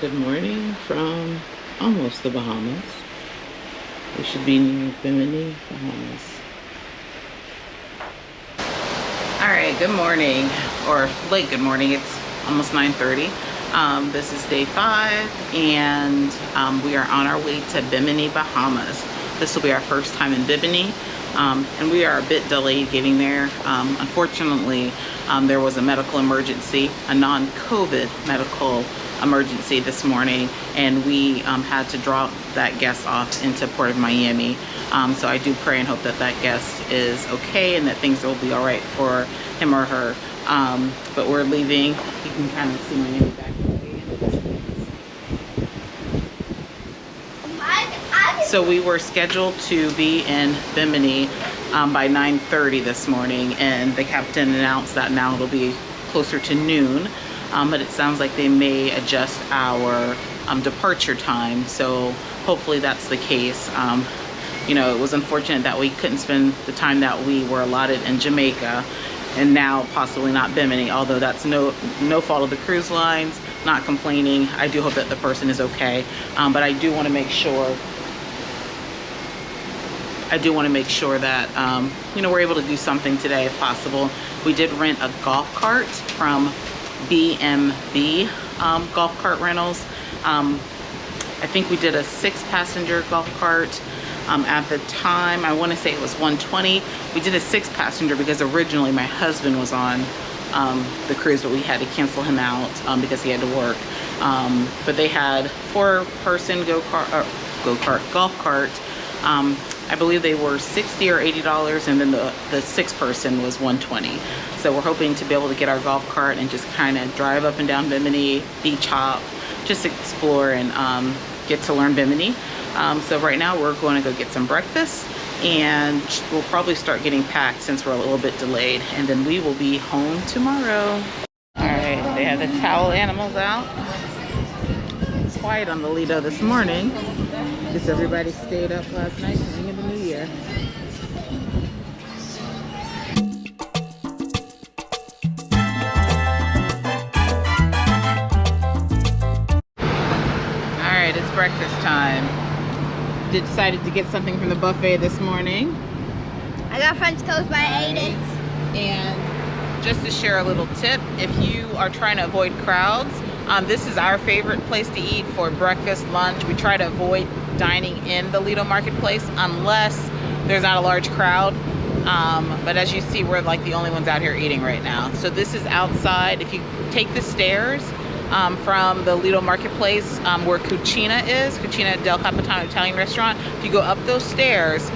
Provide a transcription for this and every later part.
Good morning from almost the Bahamas. We should be near Bimini Bahamas. All right, good morning, or late good morning. It's almost 9:30. This is day 5, and we are on our way to Bimini Bahamas. This will be our first time in Bimini, and we are a bit delayed getting there. Unfortunately, there was a medical emergency, a non-COVID medical emergency this morning, and we had to drop that guest off into Port of Miami. So I do pray and hope that that guest is okay and that things will be all right for him or her. But we're leaving. You can kind of see Miami back in the distance. So we were scheduled to be in Bimini by 9:30 this morning, and the captain announced that now it'll be closer to noon. But it sounds like they may adjust our departure time, so hopefully that's the case. You know, it was unfortunate that we couldn't spend the time that we were allotted in Jamaica, and now possibly not Bimini, although that's no fault of the cruise lines, not complaining. I do hope that the person is okay, but I do want to make sure that you know, we're able to do something today if possible. We did rent a golf cart from BMB golf cart rentals. I think we did a 6-passenger golf cart. At the time, I want to say it was $120. We did a 6-passenger because originally my husband was on the cruise, but we had to cancel him out because he had to work. But they had 4-person golf cart. I believe they were $60 or $80, and then the 6-person was $120. So we're hoping to be able to get our golf cart and just kind of drive up and down Bimini, beach hop, just explore and get to learn Bimini. So right now we're going to go get some breakfast, and we'll probably start getting packed since we're a little bit delayed, and then we will be home tomorrow. All right, they have the towel animals out. It's quiet on the Lido this morning because everybody stayed up last night to ring in the new year. All right, it's breakfast time. Decided to get something from the buffet this morning. I got French toast, but I ate it. And just to share a little tip, if you are trying to avoid crowds, this is our favorite place to eat for breakfast, lunch. We try to avoid dining in the Lido Marketplace unless there's not a large crowd. But as you see, we're like the only ones out here eating right now. So this is outside. If you take the stairs from the Lido Marketplace where Cucina is, Cucina del Capitano Italian restaurant, if you go up those stairs,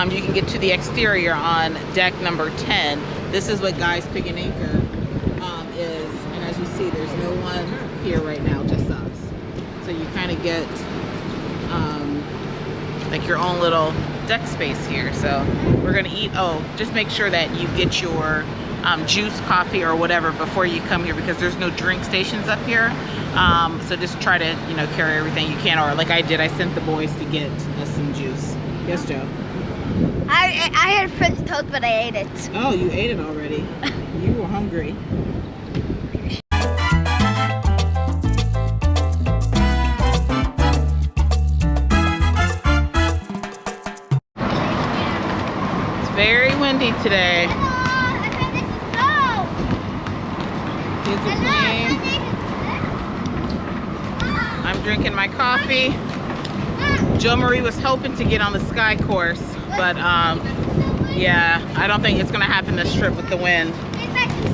you can get to the exterior on deck number 10. This is what Guy's Pig and Anchor is, and as you see, there's no one here right now, just us. So you kind of get like your own little deck space here. So we're gonna eat. Oh, just make sure that you get your juice, coffee, or whatever before you come here, because there's no drink stations up here. So just try to, you know, carry everything you can, or like I did, I sent the boys to get us some juice. Yes, Joe? I had French toast, but I ate it. Oh, you ate it already. You were hungry. It's very windy today. Kids are playing. I'm drinking my coffee. Joe Marie was hoping to get on the sky course, but yeah, I don't think it's gonna happen this trip with the wind.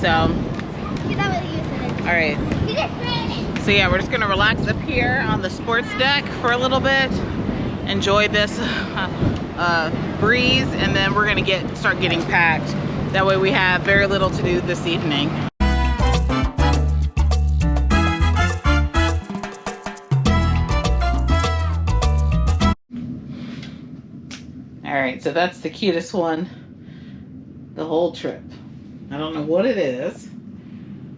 So, all right. So yeah, we're just gonna relax up here on the sports deck for a little bit, enjoy this breeze, and then we're gonna start getting packed. That way we have very little to do this evening. All right, so that's the cutest one the whole trip. I don't know what it is,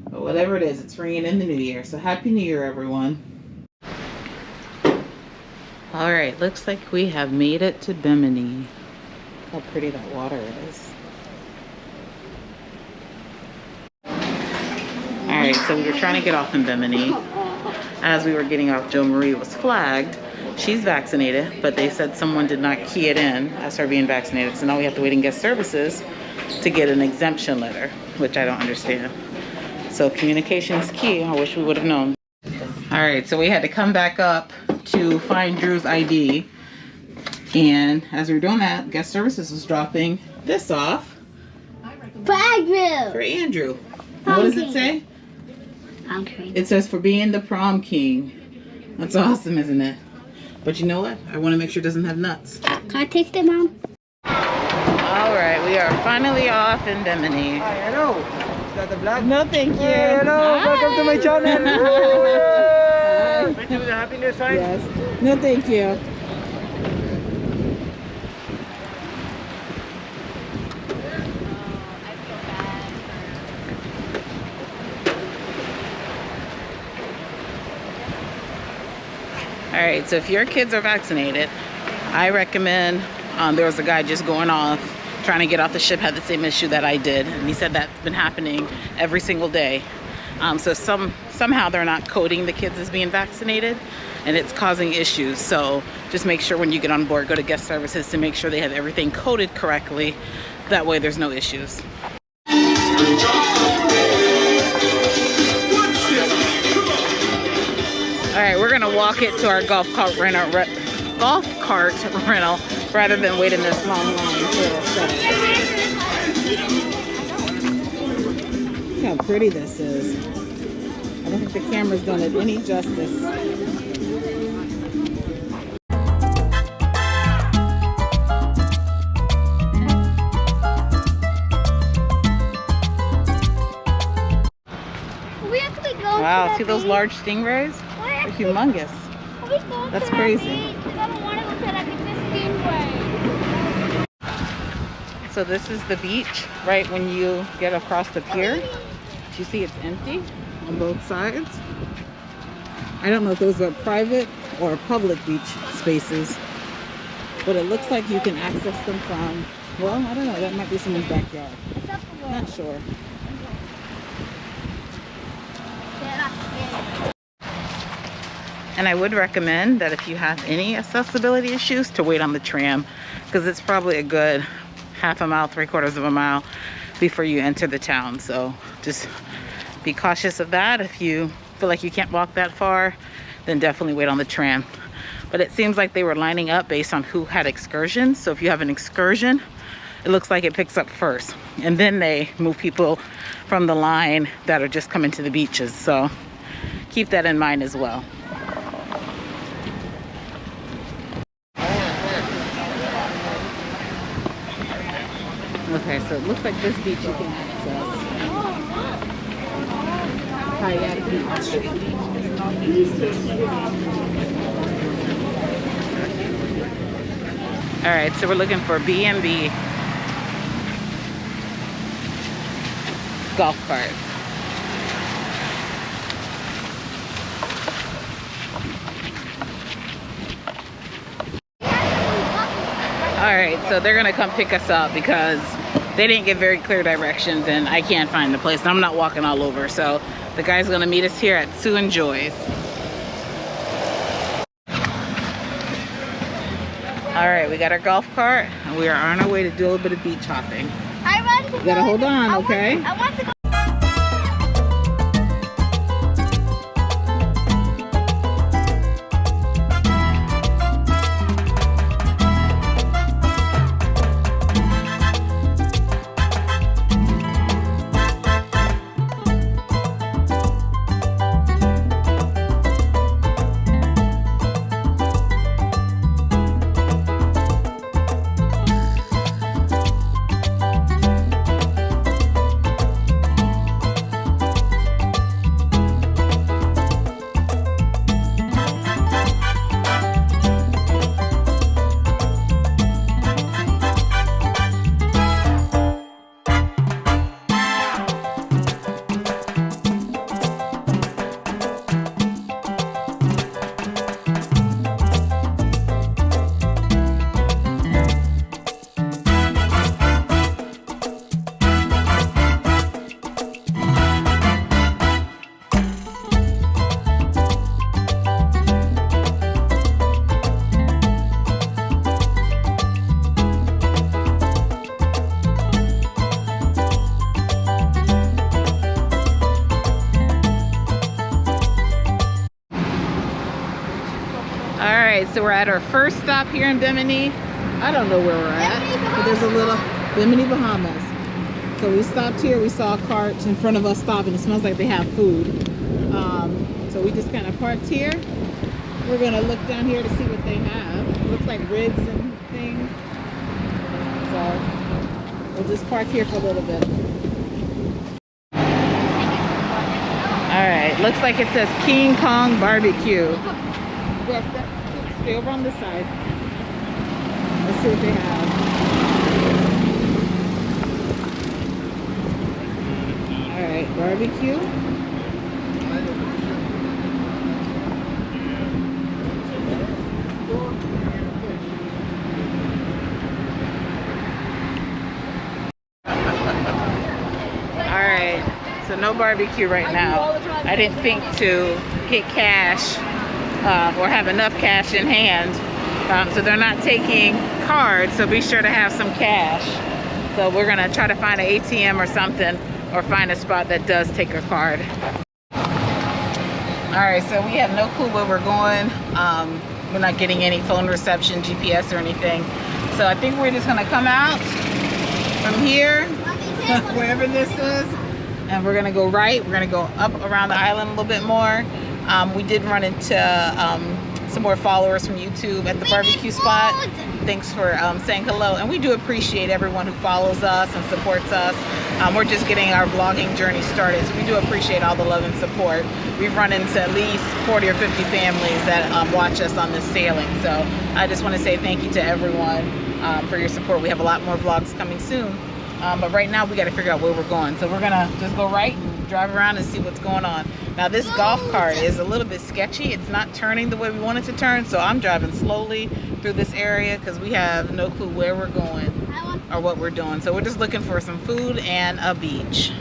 but whatever it is, it's ringing in the new year. So happy new year, everyone. All right, looks like we have made it to Bimini. Look how pretty that water is. All right, so we were trying to get off in Bimini. as we were getting off, Joe Marie was flagged. She's vaccinated, but they said someone did not key it in as her being vaccinated. So now we have to wait in guest services to get an exemption letter, which I don't understand. So communication is key. I wish we would have known. All right, so we had to come back up to find Drew's ID. And as we were doing that, guest services was dropping this off. For Andrew. For Andrew. And what does it say? Prom king. It says for being the prom king. That's awesome, isn't it? But you know what? I want to make sure it doesn't have nuts. Can I taste it, Mom? All right, we are finally off in Bimini. Hi, hello. Is that the vlog? No, thank you. Hey, hello. Hi. Welcome to my channel. Hi. Wait till the happiness sign. Yes. No, thank you. All right, so if your kids are vaccinated, I recommend, there was a guy just going off, trying to get off the ship, had the same issue that I did. And he said that's been happening every single day. So somehow they're not coding the kids as being vaccinated, and it's causing issues. So just make sure when you get on board, go to guest services to make sure they have everything coded correctly. That way there's no issues. All right, we're gonna walk it to our golf cart rental rather than wait in this long line. Look how pretty this is. I don't think the camera's done it any justice. We actually go Wow, to see the those beach. large stingrays? They're humongous. We go That's to the crazy. beach, 'cause I don't want to go to like a stingray. So this is the beach right when you get across the pier. You see it's empty on both sides. I don't know if those are private or public beach spaces, but it looks like you can access them from, well, I don't know, that might be someone's backyard. Not sure. And I would recommend that if you have any accessibility issues to wait on the tram, because it's probably a good half a mile, 3/4 of a mile before you enter the town. So just be cautious of that. If you feel like you can't walk that far, then definitely wait on the tram. But it seems like they were lining up based on who had excursions. So if you have an excursion, it looks like it picks up first. And then they move people from the line that are just coming to the beaches. So keep that in mind as well. Okay, so it looks like this beach you can access. Kayak Beach. All right, so we're looking for BMB golf cart. All right, so they're gonna come pick us up because they didn't give very clear directions and I can't find the place. And I'm not walking all over. So the guy's gonna meet us here at Sue and Joy's. All right, we got our golf cart and we are on our way to do a little bit of beach hopping. You gotta hold on, okay? I want to go. right, so we're at our first stop here in Bimini. I don't know where we're at, but there's a little Bimini Bahamas. So we stopped here, we saw a cart in front of us stopping. It smells like they have food. So we just kind of parked here. We're gonna look down here to see what they have. It looks like ribs and things. So we'll just park here for a little bit. All right, looks like it says King Kong Barbecue. Yes, stay over on this side. Let's see what they have. All right, barbecue. All right, so no barbecue right now. I didn't think to get cash or have enough cash in hand. So they're not taking cards, so be sure to have some cash. So we're gonna try to find an ATM or something, or find a spot that does take a card. All right, so we have no clue where we're going. We're not getting any phone reception, GPS or anything. So I think we're just gonna come out from here, wherever this is, and we're gonna go right. We're gonna go up around the island a little bit more. We did run into some more followers from YouTube at the barbecue spot. Thanks for saying hello, and we do appreciate everyone who follows us and supports us. We're just getting our vlogging journey started, so we do appreciate all the love and support. We've run into at least 40 or 50 families that watch us on this sailing, so I just want to say thank you to everyone for your support. We have a lot more vlogs coming soon, but right now we got to figure out where we're going, so we're gonna just go right and drive around and see what's going on. Now this golf cart is a little bit sketchy. It's not turning the way we want it to turn, so I'm driving slowly through this area because we have no clue where we're going or what we're doing. So we're just looking for some food and a beach.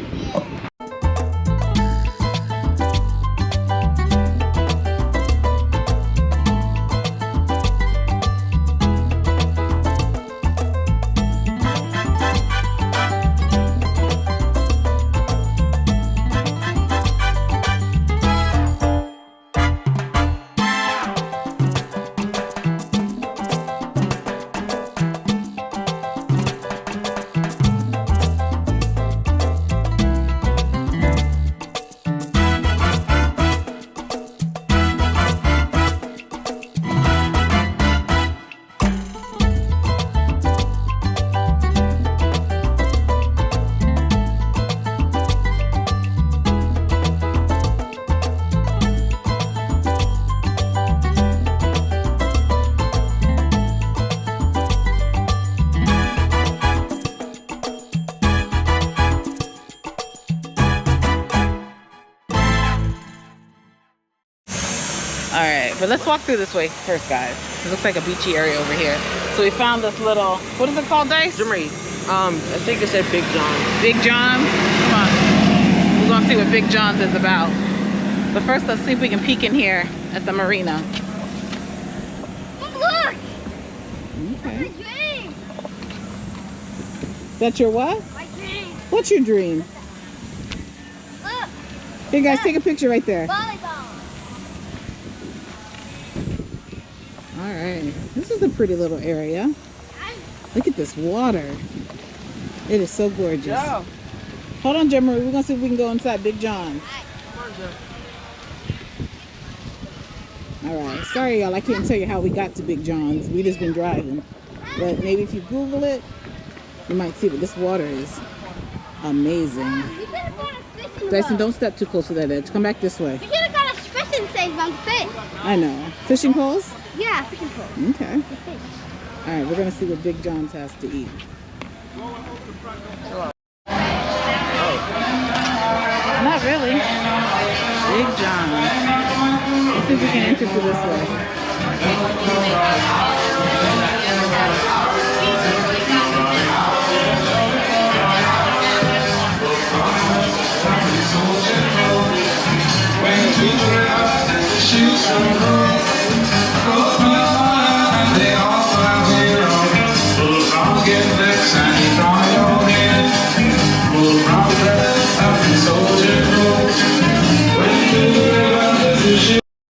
Alright, but let's walk through this way first, guys. It looks like a beachy area over here. So we found this little, what is it called, Dice? Jimmy, I think it said Big John. Big John? Come on. We're gonna see what Big John's is about. But first, let's see if we can peek in here at the marina. Look! Okay. My dream! That's your what? My dream! What's your dream? Look! Hey guys, take a picture right there. Volleyball! Alright, this is a pretty little area. Look at this water. It is so gorgeous. Yeah. Hold on, Jen Marie. We're going to see if we can go inside Big John's. Alright, sorry y'all. I can't tell you how we got to Big John's. We just been driving. But maybe if you Google it, you might see, but this water is amazing. Dyson, don't step too close to that edge. Come back this way. We could have got a fishing safe on the fish. I know. Fishing poles? Yeah, fishing pole. Okay. Alright, we're going to see what Big John's has to eat. Not really. Big John's. Let's see if we can enter through this way.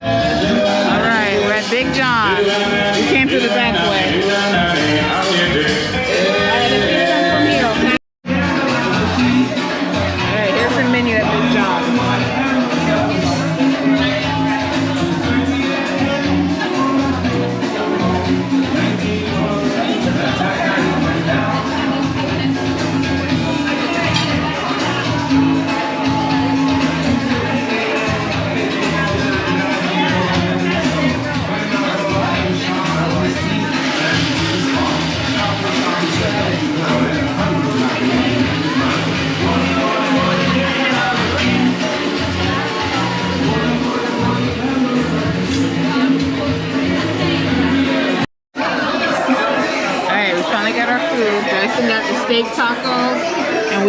Alright, we're at Big John's.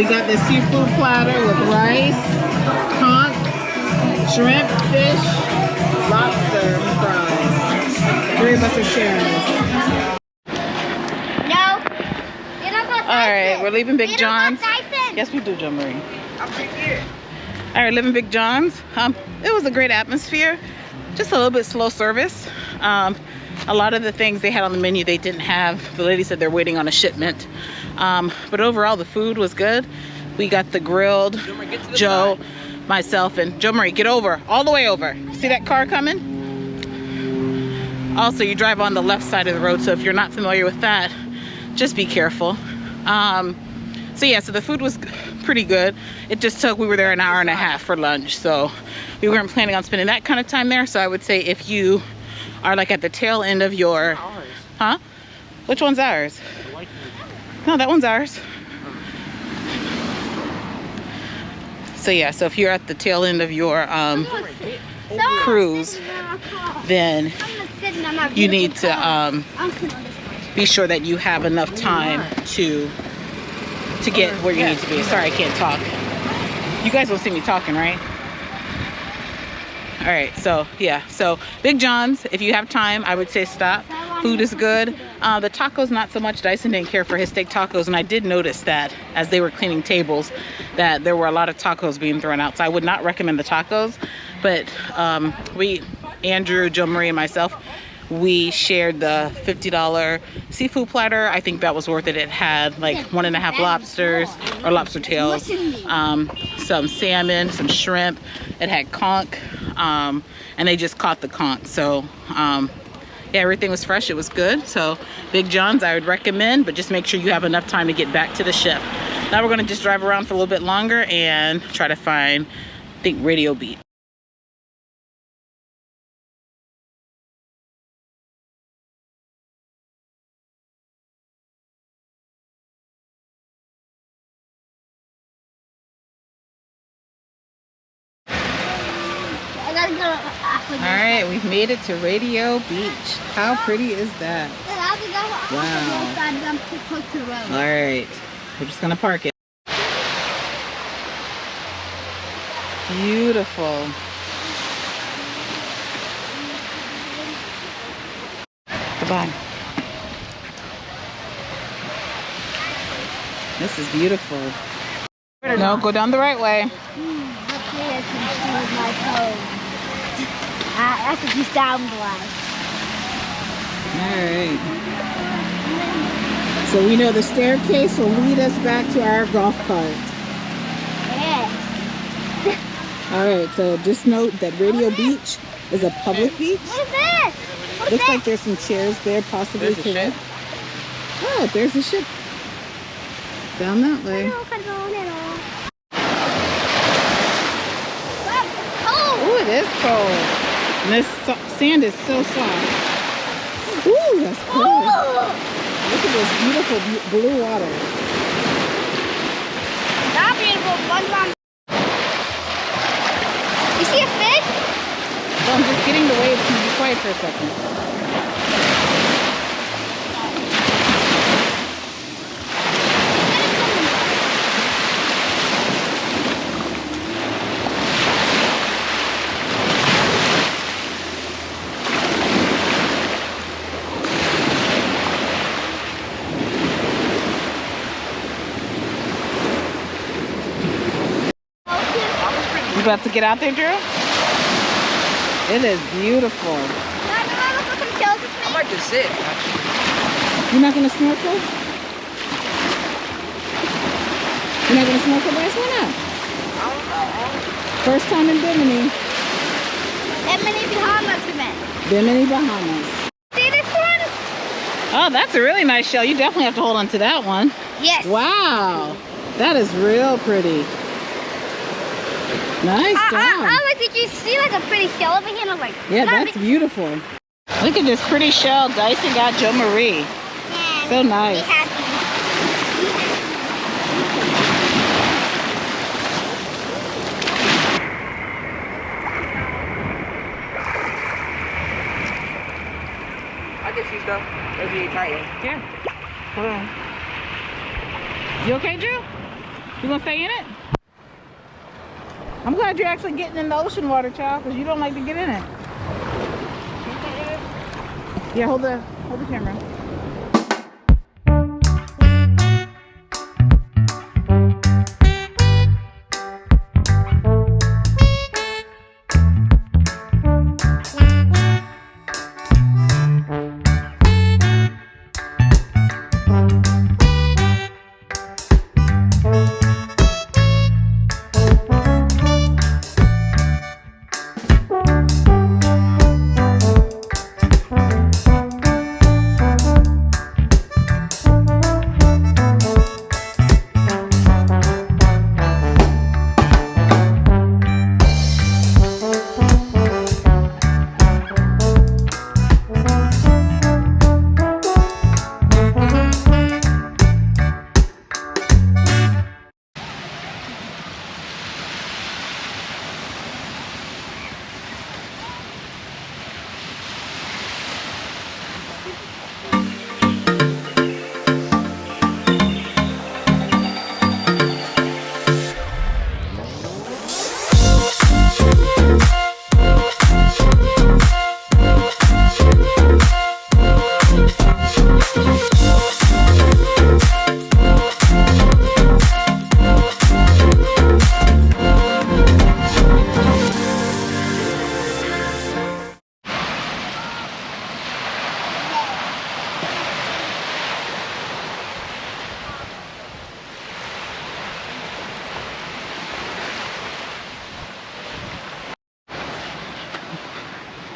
we got the seafood platter with rice, conch, shrimp, fish, lobster, and fries. 3 of us are sharing this. No. You don't go Dyson. All right, we're leaving Big You don't go John's. Dyson. Yes, we do, Joe Marie. I'm right here. All right, living Big John's. It was a great atmosphere, just a little bit slow service. A lot of the things they had on the menu they didn't have. The lady said they're waiting on a shipment. But overall, the food was good. We got the grilled, Joe, myself, and Joe Marie, get over, all the way over. See that car coming? Also, you drive on the left side of the road, so if you're not familiar with that, just be careful. So yeah, so the food was pretty good. It just took, we were there an hour and a half for lunch, so we weren't planning on spending that kind of time there. So I would say if you are like at the tail end of your, huh? Which one's ours? No, that one's ours. So yeah, so if you're at the tail end of your cruise, then you need to be sure that you have enough time to get where you need to be. Sorry, I can't talk. You guys will see me talking, right? All right, so yeah, so Big John's, if you have time, I would say stop. Food is good. The tacos, not so much. Dyson didn't care for his steak tacos, and I did notice that as they were cleaning tables, that there were a lot of tacos being thrown out. So I would not recommend the tacos, but Andrew, Joe Marie, and myself, we shared the $50 seafood platter. I think that was worth it. It had like 1.5 lobsters or lobster tails, some salmon, some shrimp. It had conch, and they just caught the conch. So yeah, everything was fresh. It was good. So Big John's, I would recommend, but just make sure you have enough time to get back to the ship. Now we're gonna just drive around for a little bit longer and try to find, I think, Radio Beach. All right, we've made it to Radio Beach. How pretty is that? Wow. All right, we're just gonna park it. Beautiful. Goodbye. This is beautiful. No, go down the right way. That's what you sound like. Alright. So we know the staircase will lead us back to our golf cart. Yes. Alright, so just note that Radio Beach is a public beach. What is this? What is Looks this? like there's some chairs there, possibly to rent. Oh, there's a ship. Down that way. Oh, it is cold. And this sand is so soft. Ooh, that's cool. Look at this beautiful blue water. That beautiful. You see a fish? Well, I'm just getting the waves. Can you be quiet for a second? You about to get out there, Drew? It is beautiful. I might just sit. You're not gonna snorkel? You're not gonna snorkel, guys? Why not? I don't know. First time in Bimini. Bimini Bahamas, we met. Bimini Bahamas. See this one? Oh, that's a really nice shell. You definitely have to hold on to that one. Yes. Wow, that is real pretty. Nice job. I did you see like a pretty shell over here? And I was like, Yeah, that's beautiful. Look at this pretty shell Dyson got Joe Marie. yeah, So nice. I can see stuff. There's the tight one. Yeah. Hold on. You okay, Drew? You gonna stay in it? I'm glad you're actually getting in the ocean water, child, because you don't like to get in it. Yeah, hold the camera.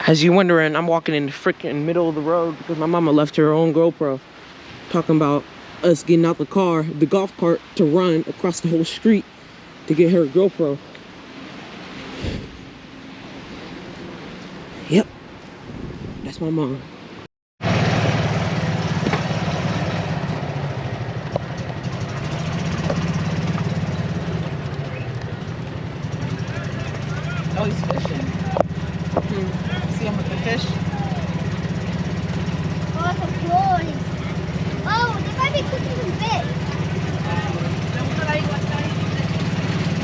As you're wondering, I'm walking in the freaking middle of the road because my mama left her own GoPro. Talking about us getting out the car, the golf cart, to run across the whole street to get her GoPro. Yep, that's my mom. Oh, he's fishing. See him with the fish? Oh, some clothes. Oh, they might be cooking some fish.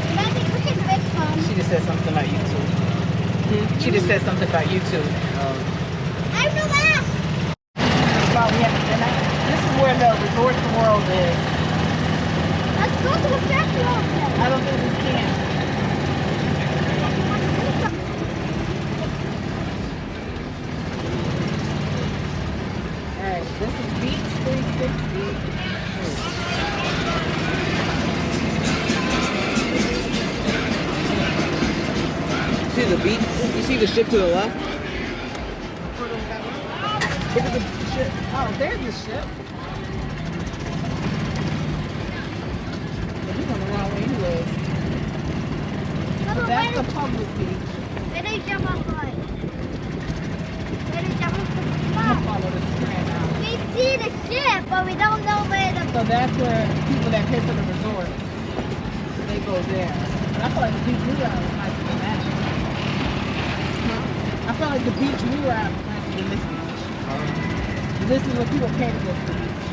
They might be cooking fish, Mom. She just said something about YouTube. She just said something about YouTube. I know that. This is where the resort world is. Let's go to the festival. I don't think we can. Alright, this is Beach 360. See the beach? You see the ship to the left? Look at the ship. Oh, there's the ship. But we're going the wrong way anyways. But that's the public beach. Where they jump off the line? Where they jump off the I'm line? gonna follow this strand out. We see the ship, but we don't know where the... So that's where people that pay for the resort, they go there. But I feel like the beach we are is nicer than that. I feel like the beach we were at was nicer than this beach. This is what people pay to go to the beach.